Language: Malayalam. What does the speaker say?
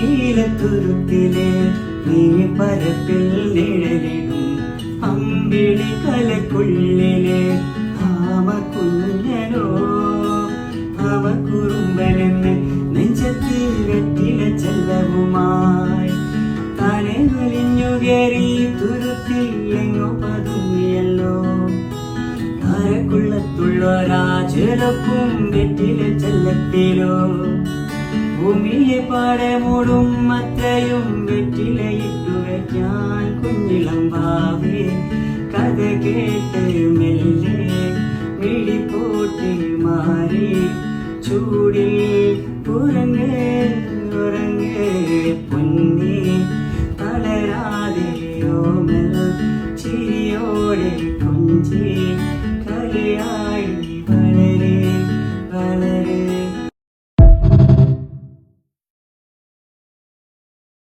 നീലത്തുരുത്തിലെ നീ പരപ്പിൽ നിഴലിടും അമ്പിളി കലക്കുള്ളിലെ ആമക്കുഞ്ഞനോ അവക്കുറുമ്പനെന്ന് നെഞ്ചത്ത് വെറ്റില ചെല്ലവുമായി താനെ വലിഞ്ഞു കയറി തുരുത്തിൽ എങ്ങോ പതുങ്ങിയല്ലോ കരക്കുള്ളത്തുള്ളൊരാ ചെലപ്പും വെറ്റില ചെല്ലത്തിലോ ഭൂമിയെ പാടെ മൂടും അത്രയും വെറ്റിലയിട്ടു വയ്ക്കാൻ കുഞ്ഞിളം ഭാവേ കഥ കേട്ട് മെല്ലെ മിഴിപ്പോട്ട് മാറി ചൂടിൽ പുറങ്ങേ